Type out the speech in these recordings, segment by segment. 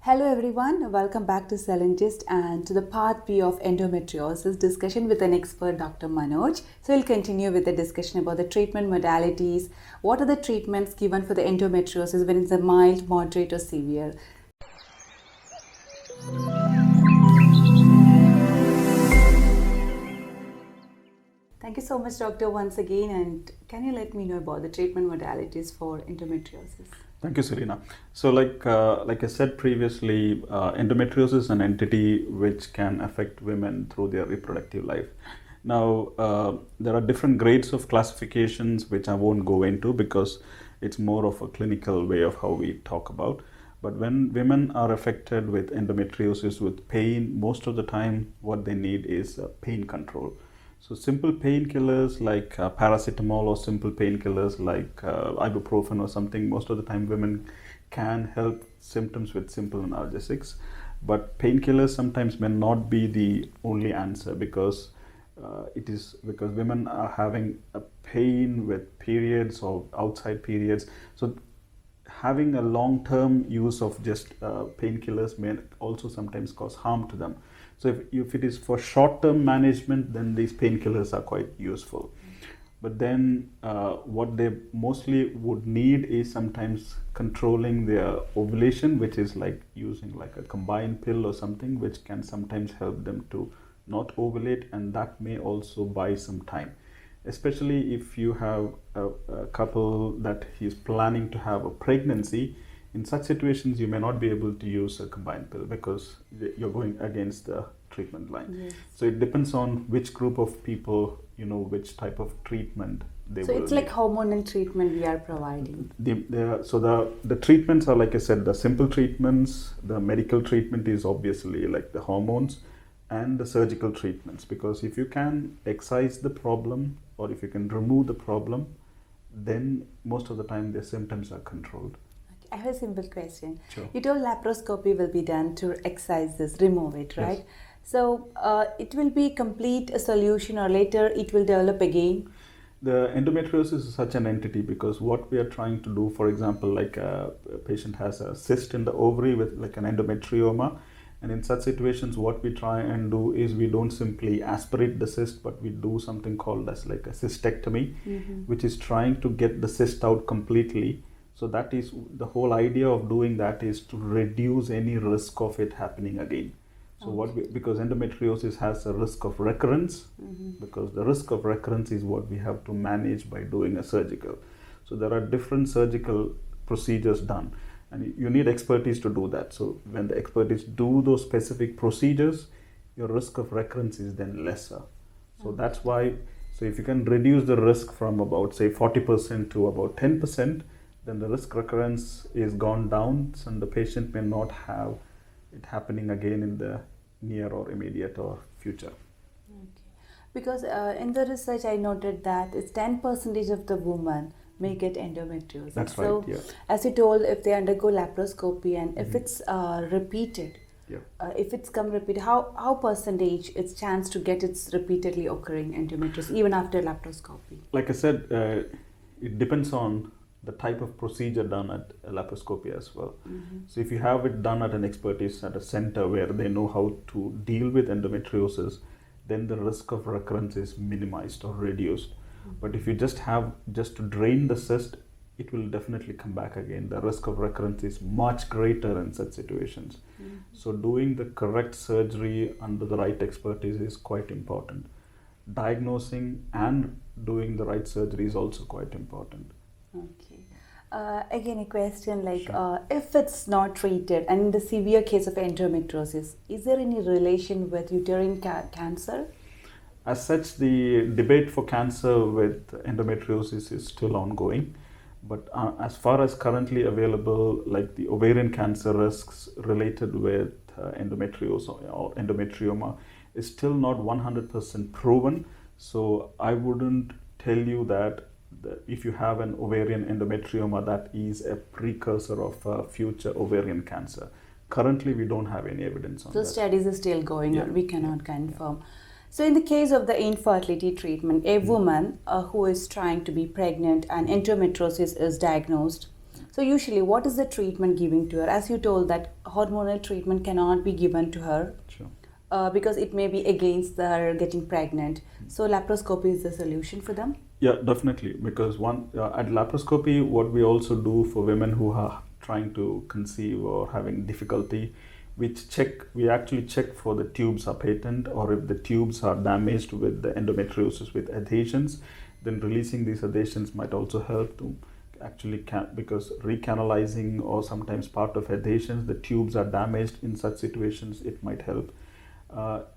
Hello everyone, welcome back to Cellengist and to the part B of endometriosis discussion with an expert, Dr. Manoj. So we'll continue with the discussion about the treatment modalities. What are the treatments given for the endometriosis when it's a mild, moderate or severe? Thank you so much, Doctor, once again. And can you let me know about the treatment modalities for endometriosis? Thank you, Serena. So, like I said previously, endometriosis is an entity which can affect women through their reproductive life. Now, there are different grades of classifications which I won't go into because it's more of a clinical way of how we talk about. But when women are affected with endometriosis with pain, most of the time what they need is pain control. So simple painkillers like paracetamol or simple painkillers like ibuprofen or something, most of the time women can help symptoms with simple analgesics. But painkillers sometimes may not be the only answer because because women are having a pain with periods or outside periods. So having a long-term use of just painkillers may also sometimes cause harm to them. So if it is for short-term management, then these painkillers are quite useful. But then what they mostly would need is sometimes controlling their ovulation, which is like using like a combined pill or something, which can sometimes help them to not ovulate, and that may also buy some time. Especially if you have a couple that is planning to have a pregnancy. In such situations, you may not be able to use a combined pill because you're going against the treatment line. Yes. So it depends on which group of people, which type of treatment they will. So it's like hormonal treatment we are providing. The treatments are, like I said, the simple treatments. The medical treatment is obviously like the hormones and the surgical treatments, because if you can excise the problem or if you can remove the problem, then most of the time their symptoms are controlled. I have a simple question. Sure. You told laparoscopy will be done to excise this, remove it, right? Yes. So it will be complete a solution or later it will develop again? The endometriosis is such an entity because what we are trying to do, for example, like a patient has a cyst in the ovary with like an endometrioma, and in such situations what we try and do is we don't simply aspirate the cyst, but we do something called as like a cystectomy, which is trying to get the cyst out completely. So that is the whole idea of doing that, is to reduce any risk of it happening again. So because endometriosis has a risk of recurrence, because the risk of recurrence is what we have to manage by doing a surgical. So there are different surgical procedures done, and you need expertise to do that. So when the expertise do those specific procedures, your risk of recurrence is then lesser. So that's why, so if you can reduce the risk from about say 40% to about 10%, then the risk recurrence is gone down, and the patient may not have it happening again in the near or immediate or future. Okay. Because in the research I noted that it's 10% of the women may get endometriosis. That's right. So, yeah. As you told, if they undergo laparoscopy and if it's repeated, Yeah. If it's come repeated, how percentage it's chance to get it's repeatedly occurring endometriosis even after laparoscopy? Like I said, it depends on the type of procedure done at laparoscopy as well. So if you have it done at an expertise at a center where they know how to deal with endometriosis, then the risk of recurrence is minimized or reduced. But if you just to drain the cyst, it will definitely come back again. The risk of recurrence is much greater in such situations. So doing the correct surgery under the right expertise is quite important. Diagnosing and doing the right surgery is also quite important. Okay. Again, a question like, Sure. If it's not treated, and in the severe case of endometriosis, is there any relation with uterine cancer? As such, the debate for cancer with endometriosis is still ongoing. But as far as currently available, like the ovarian cancer risks related with endometriosis or endometrioma is still not 100% proven. So I wouldn't tell you that if you have an ovarian endometrioma, that is a precursor of future ovarian cancer. Currently, we don't have any evidence on that. So studies are still going on. We cannot confirm. So in the case of the infertility treatment, a woman who is trying to be pregnant and endometriosis is diagnosed, So usually, what is the treatment giving to her? As you told that hormonal treatment cannot be given to her Sure. because it may be against her getting pregnant. So laparoscopy is the solution for them. Yeah, definitely. Because at laparoscopy, what we also do for women who are trying to conceive or having difficulty, we actually check for the tubes are patent, or if the tubes are damaged with the endometriosis with adhesions, then releasing these adhesions might also help to actually because recanalizing or sometimes part of adhesions, the tubes are damaged. In such situations, it might help.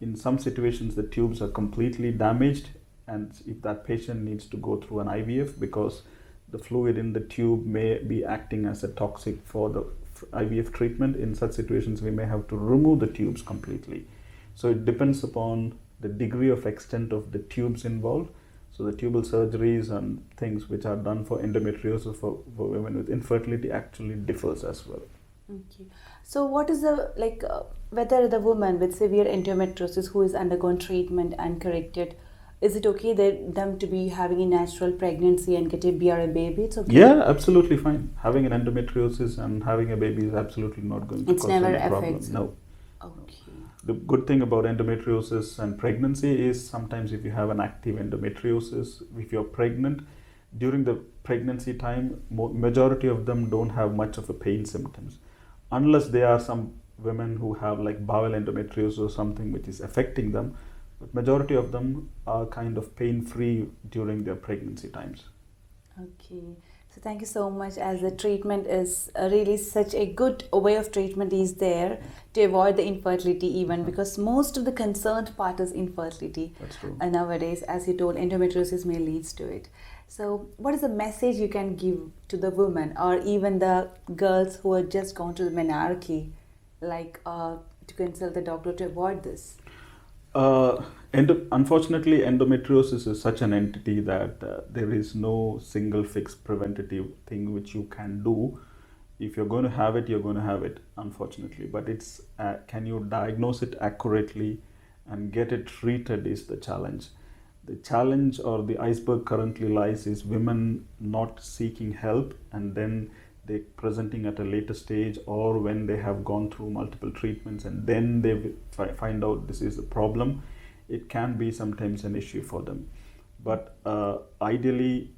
In some situations, the tubes are completely damaged, and if that patient needs to go through an IVF because the fluid in the tube may be acting as a toxic for the IVF treatment, in such situations we may have to remove the tubes completely. So it depends upon the degree of extent of the tubes involved. So the tubal surgeries and things which are done for endometriosis for women with infertility actually differs as well. Okay. So what is the whether the woman with severe endometriosis who is undergone treatment and corrected, is it okay them to be having a natural pregnancy and get a BRA baby? It's okay. Yeah, absolutely fine. Having an endometriosis and having a baby is absolutely not going to It's cause never any problem. affects. No. Okay. The good thing about endometriosis and pregnancy is sometimes if you have an active endometriosis, if you're pregnant, during the pregnancy time, majority of them don't have much of a pain symptoms. Unless there are some women who have like bowel endometriosis or something which is affecting them, but majority of them are kind of pain-free during their pregnancy times. Okay. So thank you so much, as the treatment is really such a good way of treatment is there to avoid the infertility even, because most of the concerned part is infertility. That's true. Nowadays, as you told, endometriosis may leads to it. So what is the message you can give to the women or even the girls who have just gone to the menarche, to consult the doctor to avoid this? Unfortunately, endometriosis is such an entity that there is no single fixed preventative thing which you can do. If you're going to have it, you're going to have it, unfortunately. But it's can you diagnose it accurately and get it treated is the challenge. The challenge or the iceberg currently lies is women not seeking help and then they presenting at a later stage, or when they have gone through multiple treatments and then they find out this is a problem. It can be sometimes an issue for them. But ideally,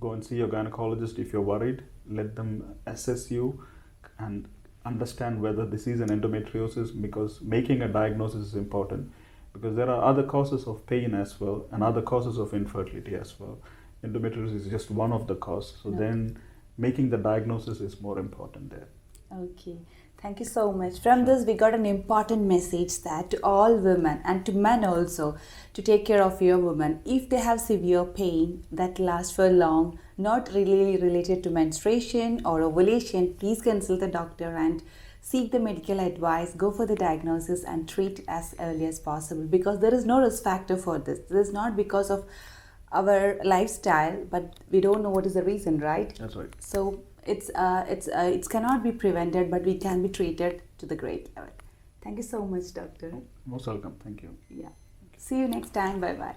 go and see your gynecologist if you're worried. Let them assess you and understand whether this is an endometriosis, because making a diagnosis is important, because there are other causes of pain as well and other causes of infertility as well. Endometriosis is just one of the causes. So then making the diagnosis is more important there. Okay. Thank you so much. From this, we got an important message that to all women and to men also, to take care of your women. If they have severe pain that lasts for long, not really related to menstruation or ovulation, please consult the doctor and seek the medical advice, go for the diagnosis and treat it as early as possible, because there is no risk factor for this. This is not because of our lifestyle, but we don't know what is the reason, right? That's right. So it cannot be prevented, but we can be treated to the great level. Thank you so much, doctor. Most welcome. Thank you. Yeah. See you next time. Bye bye.